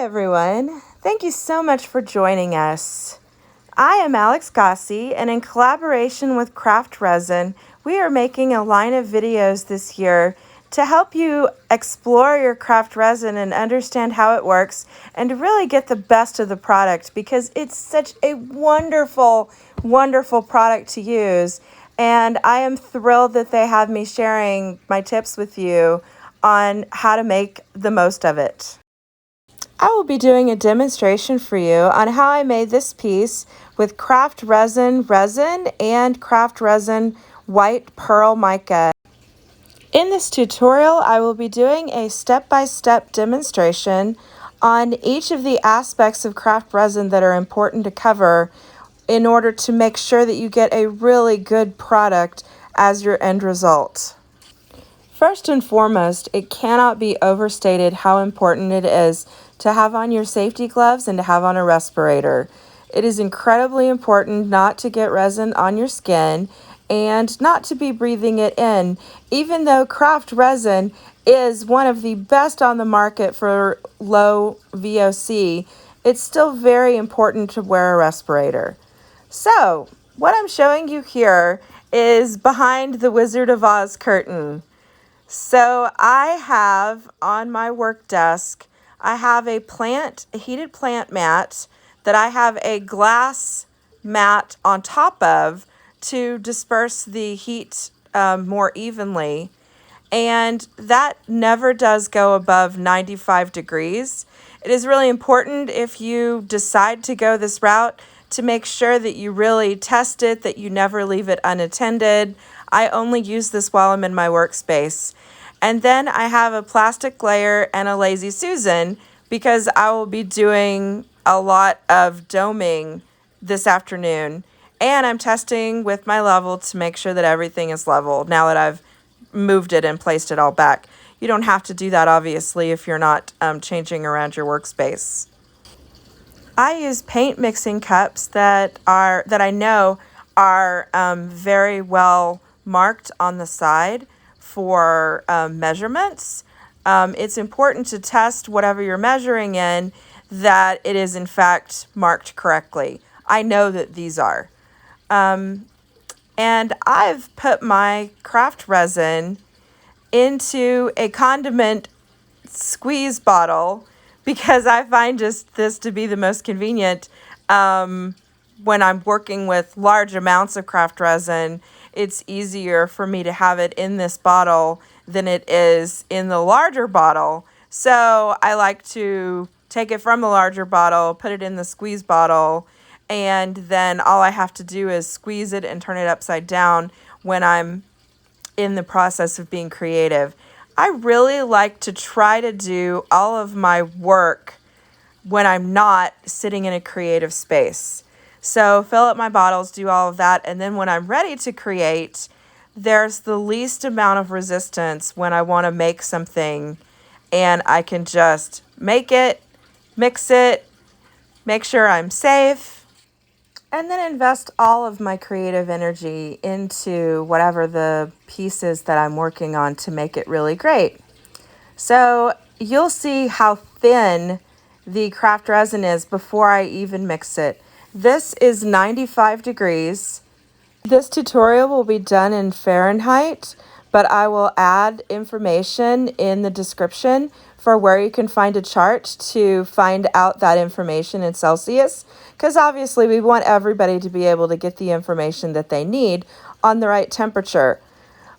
everyone. Thank you so much for joining us. I am Alex Gosse, and in collaboration with Craft Resin, we are making a line of videos this year to help you explore your craft resin and understand how it works and to really get the best of the product, because it's such a wonderful, wonderful product to use. And I am thrilled that they have me sharing my tips with you on how to make the most of it. I will be doing a demonstration for you on how I made this piece with Craft Resin and Craft Resin white pearl mica. In this tutorial, I will be doing a step-by-step demonstration on each of the aspects of craft resin that are important to cover in order to make sure that you get a really good product as your end result. First and foremost, it cannot be overstated how important it is to have on your safety gloves and to have on a respirator. It is incredibly important not to get resin on your skin and not to be breathing it in. Even though craft resin is one of the best on the market for low VOC, it's still very important to wear a respirator. So, what I'm showing you here is behind the Wizard of Oz curtain. So I have on my work desk, I have a heated plant mat that I have a glass mat on top of to disperse the heat more evenly. And that never does go above 95 degrees. It is really important, if you decide to go this route, to make sure that you really test it, that you never leave it unattended. I only use this while I'm in my workspace. And then I have a plastic layer and a Lazy Susan because I will be doing a lot of doming this afternoon. And I'm testing with my level to make sure that everything is level now that I've moved it and placed it all back. You don't have to do that, obviously, if you're not changing around your workspace. I use paint mixing cups that I know are very well marked on the side for measurements. It's important to test whatever you're measuring in that it is in fact marked correctly. I know that these are. And I've put my craft resin into a condiment squeeze bottle because I find just this to be the most convenient when I'm working with large amounts of craft resin. It's easier for me to have it in this bottle than it is in the larger bottle. So I like to take it from the larger bottle, put it in the squeeze bottle, and then all I have to do is squeeze it and turn it upside down when I'm in the process of being creative. I really like to try to do all of my work when I'm not sitting in a creative space. So fill up my bottles, do all of that, and then when I'm ready to create, there's the least amount of resistance when I want to make something, and I can just make it, mix it, make sure I'm safe, and then invest all of my creative energy into whatever the piece is that I'm working on to make it really great. So you'll see how thin the craft resin is before I even mix it. This is 95 degrees. This tutorial will be done in Fahrenheit, but I will add information in the description for where you can find a chart to find out that information in Celsius, because obviously we want everybody to be able to get the information that they need on the right temperature.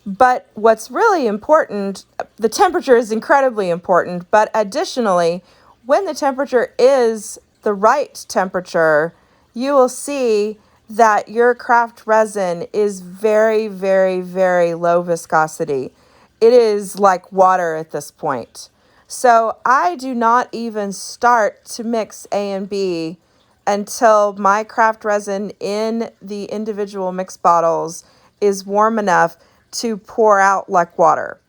But what's really important, the temperature is incredibly important, but additionally, when the temperature is the right temperature, you will see that your craft resin is very, very, very low viscosity. It is like water at this point. So I do not even start to mix A and B until my craft resin in the individual mix bottles is warm enough to pour out like water.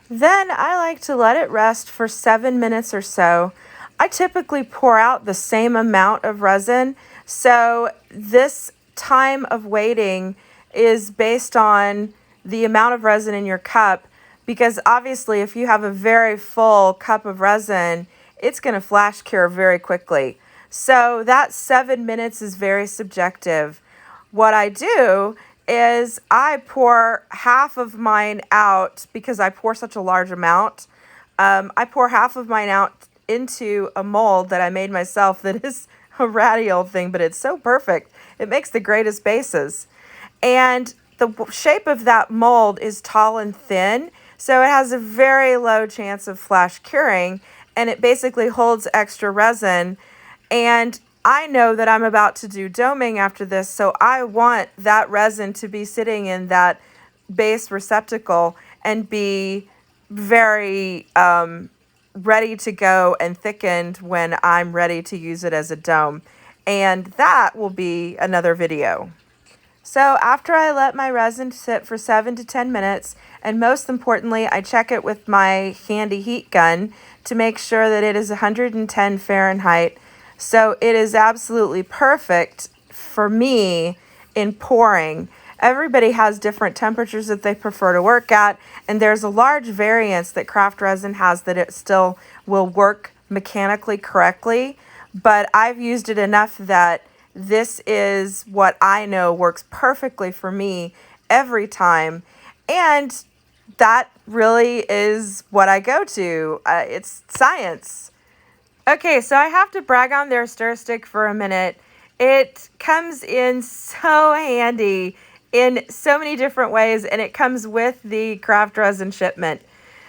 Then I like to let it rest for 7 minutes or so. I typically pour out the same amount of resin, so this time of waiting is based on the amount of resin in your cup, because obviously if you have a very full cup of resin, it's going to flash cure very quickly. So that 7 minutes is very subjective. What I do is I pour half of mine out because I pour such a large amount. I pour half of mine out into a mold that I made myself that is a ratty old thing, but it's so perfect. It makes the greatest bases. And the shape of that mold is tall and thin, so it has a very low chance of flash curing, and it basically holds extra resin. And I know that I'm about to do doming after this, so I want that resin to be sitting in that base receptacle and be very ready to go and thickened when I'm ready to use it as a dome. And that will be another video. So after I let my resin sit for 7 to 10 minutes, and most importantly, I check it with my handy heat gun to make sure that it is 110 Fahrenheit. So it is absolutely perfect for me in pouring. Everybody has different temperatures that they prefer to work at, and there's a large variance that Craft Resin has that it still will work mechanically correctly, but I've used it enough that this is what I know works perfectly for me every time, and that really is what I go to. It's science. Okay, so I have to brag on their stir stick for a minute. It comes in so handy in so many different ways, and it comes with the Craft Resin shipment.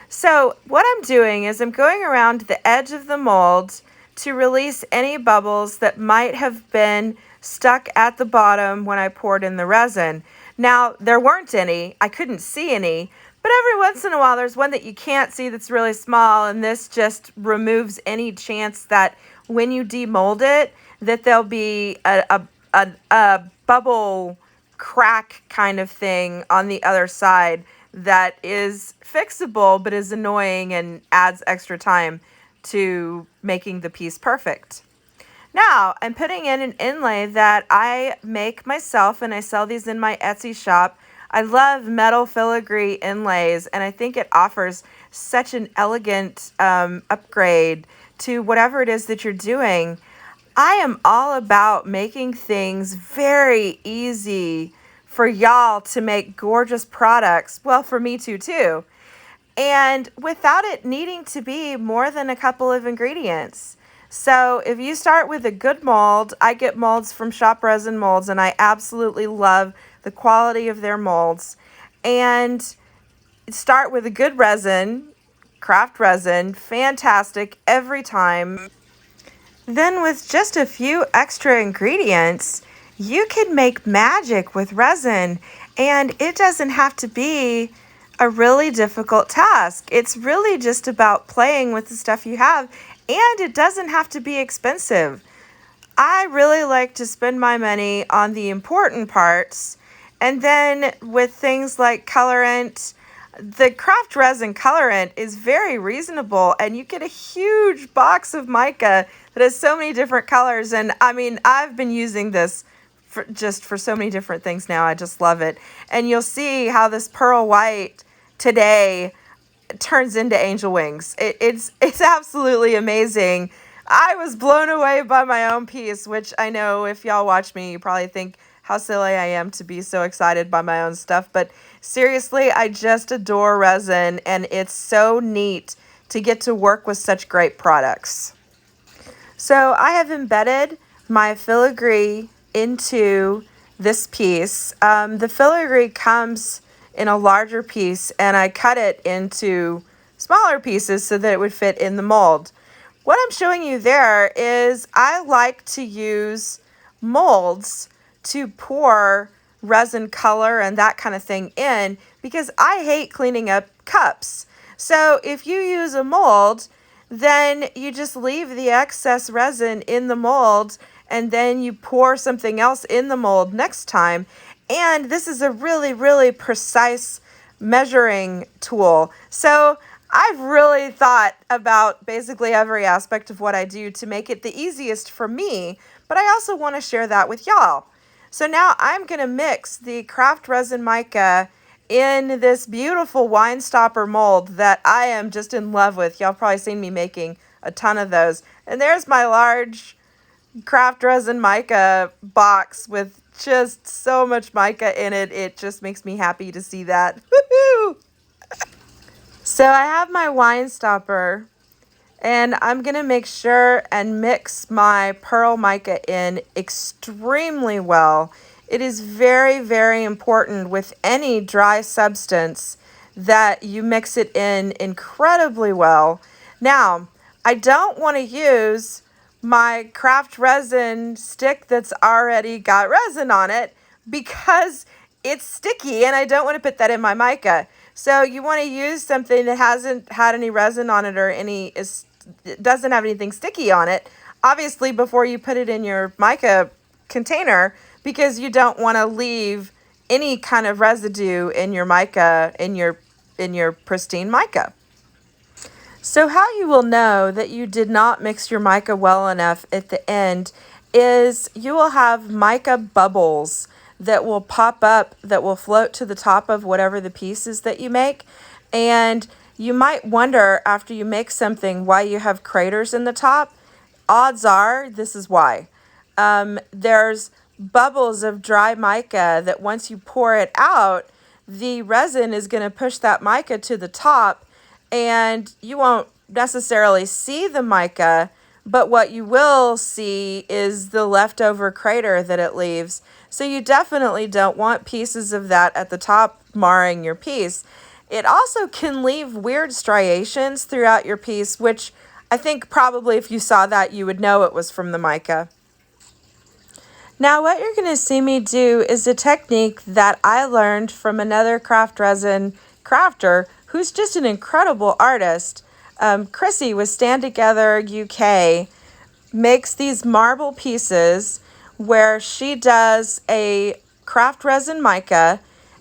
So what I'm doing is I'm going around the edge of the mold to release any bubbles that might have been stuck at the bottom when I poured in the resin. Now, there weren't any. I couldn't see any. But every once in a while, there's one that you can't see that's really small, and this just removes any chance that when you demold it, that there'll be a bubble crack kind of thing on the other side that is fixable but is annoying and adds extra time to making the piece perfect. Now, I'm putting in an inlay that I make myself, and I sell these in my Etsy shop. I love metal filigree inlays, and I think it offers such an elegant upgrade to whatever it is that you're doing. I am all about making things very easy for y'all to make gorgeous products. Well, for me too. And without it needing to be more than a couple of ingredients. So if you start with a good mold, I get molds from Shop Resin Molds, and I absolutely love the quality of their molds. And start with a good resin, Craft Resin, fantastic every time. Then with just a few extra ingredients, you can make magic with resin, and it doesn't have to be a really difficult task. It's really just about playing with the stuff you have, and it doesn't have to be expensive. I really like to spend my money on the important parts, and then with things like colorant, the Craft Resin colorant is very reasonable, and you get a huge box of mica that has so many different colors. And I mean, I've been using this for so many different things now. I just love it. And you'll see how this pearl white today turns into angel wings. It's absolutely amazing. I was blown away by my own piece, which I know if y'all watch me, you probably think how silly I am to be so excited by my own stuff. But seriously, I just adore resin, and it's so neat to get to work with such great products. So I have embedded my filigree into this piece. The filigree comes in a larger piece, and I cut it into smaller pieces so that it would fit in the mold. What I'm showing you there is I like to use molds to pour resin color and that kind of thing in, because I hate cleaning up cups. So if you use a mold, then you just leave the excess resin in the mold, and then you pour something else in the mold next time. And this is a really, really precise measuring tool. So I've really thought about basically every aspect of what I do to make it the easiest for me, but I also want to share that with y'all. So now I'm going to mix the Craft Resin mica in this beautiful wine stopper mold that I am just in love with. Y'all probably seen me making a ton of those. And there's my large Craft Resin mica box with just so much mica in it. It just makes me happy to see that. Woohoo! So I have my wine stopper, and I'm going to make sure and mix my pearl mica in extremely well. It is very, very important with any dry substance that you mix it in incredibly well. Now, I don't want to use my craft resin stick that's already got resin on it because it's sticky and I don't want to put that in my mica. So you want to use something that hasn't had any resin on it or doesn't have anything sticky on it, obviously, before you put it in your mica container, because you don't want to leave any kind of residue in your mica, in your pristine mica. So how you will know that you did not mix your mica well enough at the end is you will have mica bubbles that will pop up, that will float to the top of whatever the piece is that you make. And you might wonder after you make something why you have craters in the top. Odds are this is why. There's bubbles of dry mica that once you pour it out, the resin is going to push that mica to the top, and you won't necessarily see the mica, but what you will see is the leftover crater that it leaves. So you definitely don't want pieces of that at the top marring your piece. It also can leave weird striations throughout your piece, which I think probably if you saw that, you would know it was from the mica. Now what you're going to see me do is a technique that I learned from another craft resin crafter who's just an incredible artist. Chrissy with Stand Together UK makes these marble pieces where she does a craft resin mica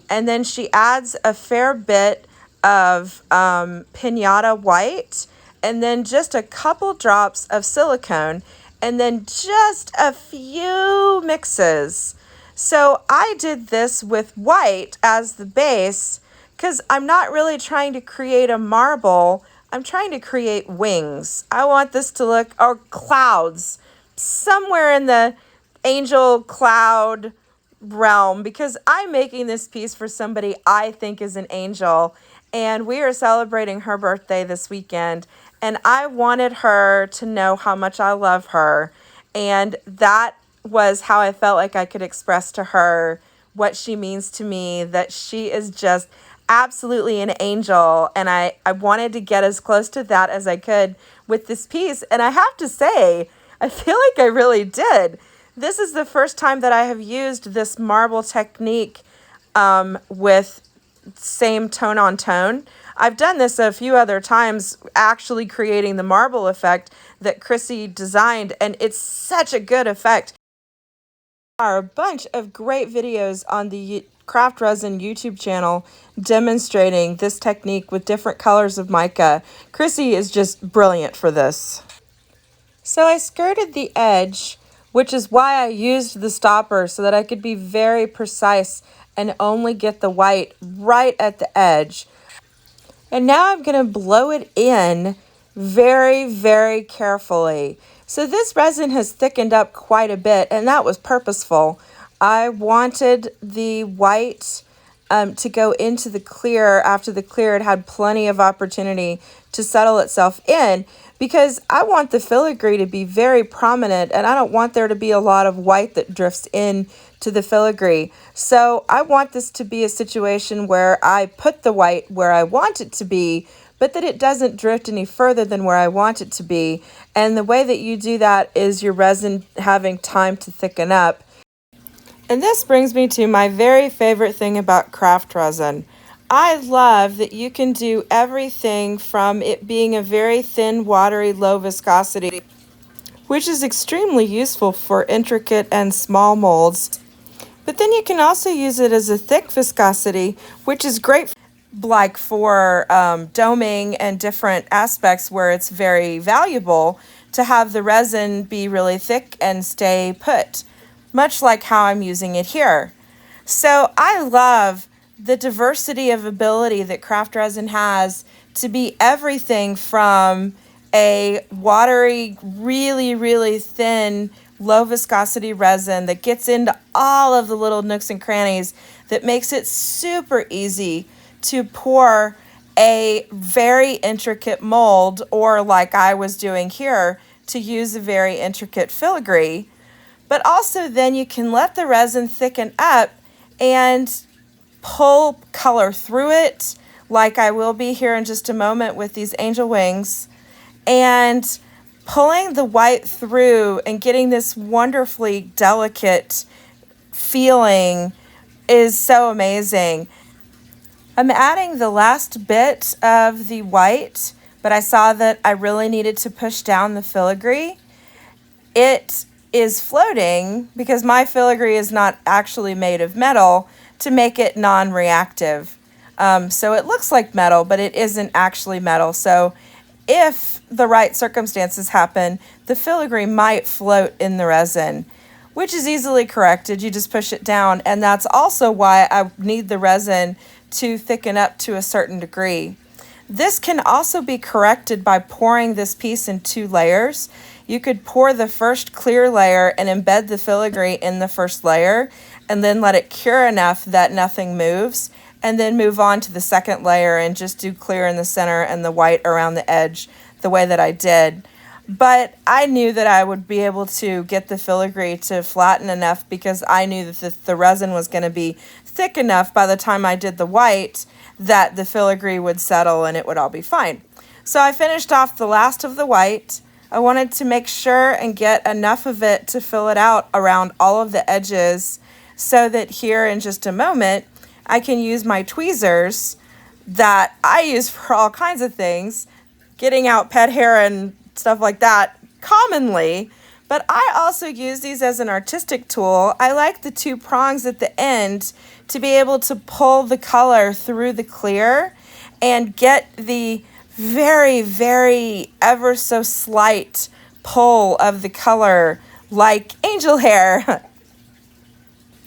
and then she adds a fair bit of pinata white and then just a couple drops of silicone and then just a few mixes. So I did this with white as the base because I'm not really trying to create a marble. I'm trying to create wings. I want this to look, or clouds, somewhere in the angel cloud realm, because I'm making this piece for somebody I think is an angel, and we are celebrating her birthday this weekend, and I wanted her to know how much I love her, and that was how I felt like I could express to her what she means to me, that she is just absolutely an angel, and I wanted to get as close to that as I could with this piece, and I have to say, I feel like I really did. This is the first time that I have used this marble technique with same tone on tone. I've done this a few other times, actually creating the marble effect that Chrissy designed, and it's such a good effect. There are a bunch of great videos on the Craft Resin YouTube channel demonstrating this technique with different colors of mica. Chrissy is just brilliant for this. So I skirted the edge, which is why I used the stopper so that I could be very precise and only get the white right at the edge. And now I'm going to blow it in very, very carefully. So this resin has thickened up quite a bit, and that was purposeful. I wanted the white to go into the clear after the clear had plenty of opportunity to settle itself in, because I want the filigree to be very prominent, and I don't want there to be a lot of white that drifts in to the filigree. So I want this to be a situation where I put the white where I want it to be, but that it doesn't drift any further than where I want it to be. And the way that you do that is your resin having time to thicken up. And this brings me to my very favorite thing about craft resin. I love that you can do everything from it being a very thin, watery, low viscosity, which is extremely useful for intricate and small molds. But then you can also use it as a thick viscosity, which is great like for doming and different aspects where it's very valuable to have the resin be really thick and stay put, much like how I'm using it here. So I love the diversity of ability that craft resin has to be everything from a watery, really, really thin, low viscosity resin that gets into all of the little nooks and crannies that makes it super easy to pour a very intricate mold, or like I was doing here, to use a very intricate filigree. But also then you can let the resin thicken up and pull color through it, like I will be here in just a moment with these angel wings, and pulling the white through and getting this wonderfully delicate feeling is so amazing. I'm adding the last bit of the white, but I saw that I really needed to push down the filigree. It is floating because my filigree is not actually made of metal to make it non-reactive. So it looks like metal, but it isn't actually metal. So if the right circumstances happen, the filigree might float in the resin, which is easily corrected. You just push it down, and that's also why I need the resin to thicken up to a certain degree. This can also be corrected by pouring this piece in 2 layers. You could pour the first clear layer and embed the filigree in the first layer, and then let it cure enough that nothing moves, and then move on to the second layer and just do clear in the center and the white around the edge the way that I did. But I knew that I would be able to get the filigree to flatten enough because I knew that the resin was going to be thick enough by the time I did the white that the filigree would settle and it would all be fine. So I finished off the last of the white. I wanted to make sure and get enough of it to fill it out around all of the edges, so that here in just a moment I can use my tweezers that I use for all kinds of things, getting out pet hair and stuff like that commonly, but I also use these as an artistic tool. I like the 2 prongs at the end to be able to pull the color through the clear and get the very, very ever so slight pull of the color like angel hair.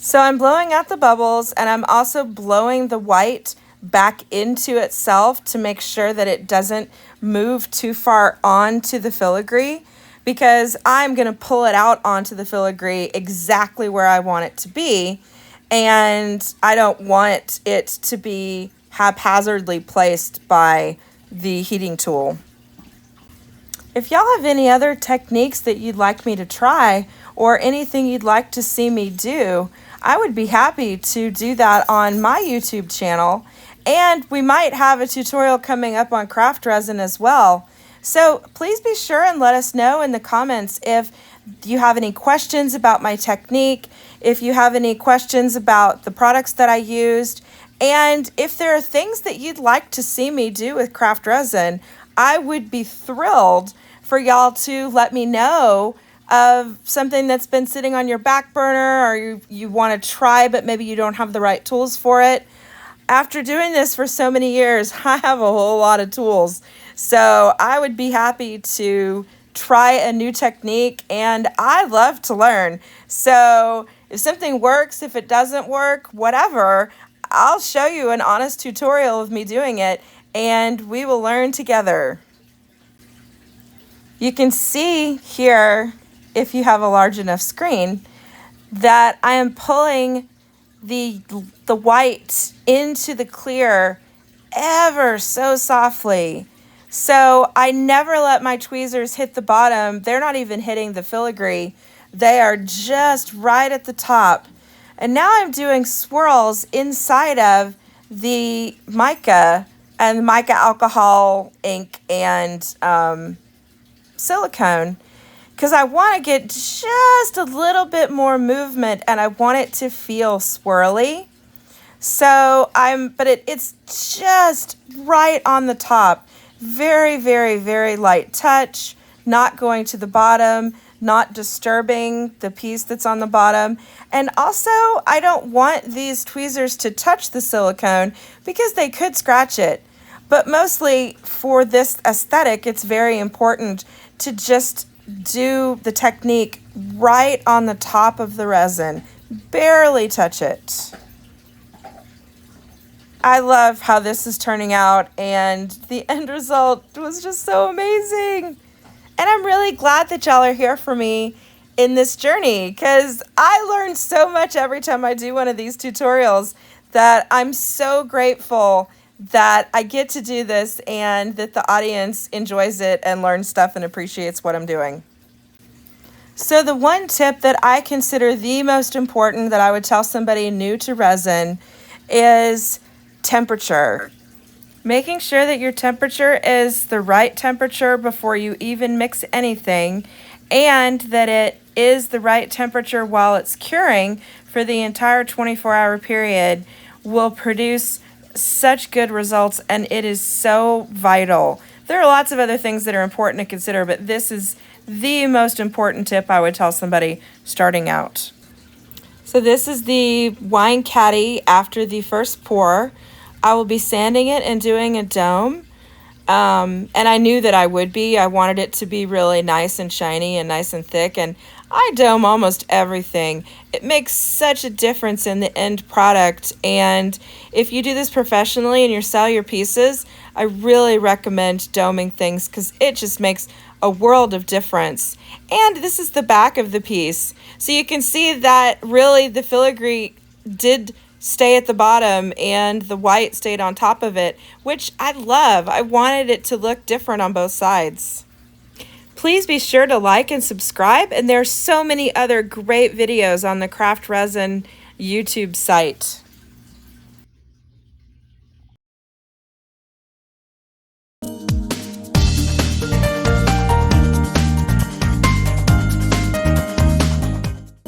So I'm blowing out the bubbles, and I'm also blowing the white back into itself to make sure that it doesn't move too far onto the filigree, because I'm going to pull it out onto the filigree exactly where I want it to be, and I don't want it to be haphazardly placed by the heating tool. If y'all have any other techniques that you'd like me to try, or anything you'd like to see me do, I would be happy to do that on my YouTube channel, and we might have a tutorial coming up on Craft Resin as well. So please be sure and let us know in the comments if you have any questions about my technique, if you have any questions about the products that I used, and if there are things that you'd like to see me do with Craft Resin. I would be thrilled for y'all to let me know of something that's been sitting on your back burner, or you want to try but maybe you don't have the right tools for it. After doing this for so many years, I have a whole lot of tools. So I would be happy to try a new technique, and I love to learn. So if something works, if it doesn't work, whatever, I'll show you an honest tutorial of me doing it, and we will learn together. You can see here, if you have a large enough screen, that I am pulling the white into the clear ever so softly. So I never let my tweezers hit the bottom. They're not even hitting the filigree. They are just right at the top. And now I'm doing swirls inside of the mica and mica alcohol ink and silicone, because I want to get just a little bit more movement and I want it to feel swirly. So it's just right on the top. Very, very, very light touch, not going to the bottom, not disturbing the piece that's on the bottom. And also, I don't want these tweezers to touch the silicone because they could scratch it. But mostly for this aesthetic, it's very important to just do the technique right on the top of the resin. Barely touch it. I love how this is turning out, and the end result was just so amazing. And I'm really glad that y'all are here for me in this journey, because I learn so much every time I do one of these tutorials that I'm so grateful that I get to do this and that the audience enjoys it and learns stuff and appreciates what I'm doing. So the one tip that I consider the most important that I would tell somebody new to resin is temperature. Making sure that your temperature is the right temperature before you even mix anything, and that it is the right temperature while it's curing for the entire 24-hour period will produce such good results, and it is so vital. There are lots of other things that are important to consider, but this is the most important tip I would tell somebody starting out. So this is the wine caddy after the first pour. I will be sanding it and doing a dome. And I knew that I would be. I wanted it to be really nice and shiny and nice and thick, and I dome almost everything. It makes such a difference in the end product, and if you do this professionally and you sell your pieces, I really recommend doming things because it just makes a world of difference. And this is the back of the piece, so you can see that really the filigree did stay at the bottom and the white stayed on top of it, which I love. I wanted it to look different on both sides. Please be sure to like and subscribe, and there's so many other great videos on the Craft Resin YouTube site.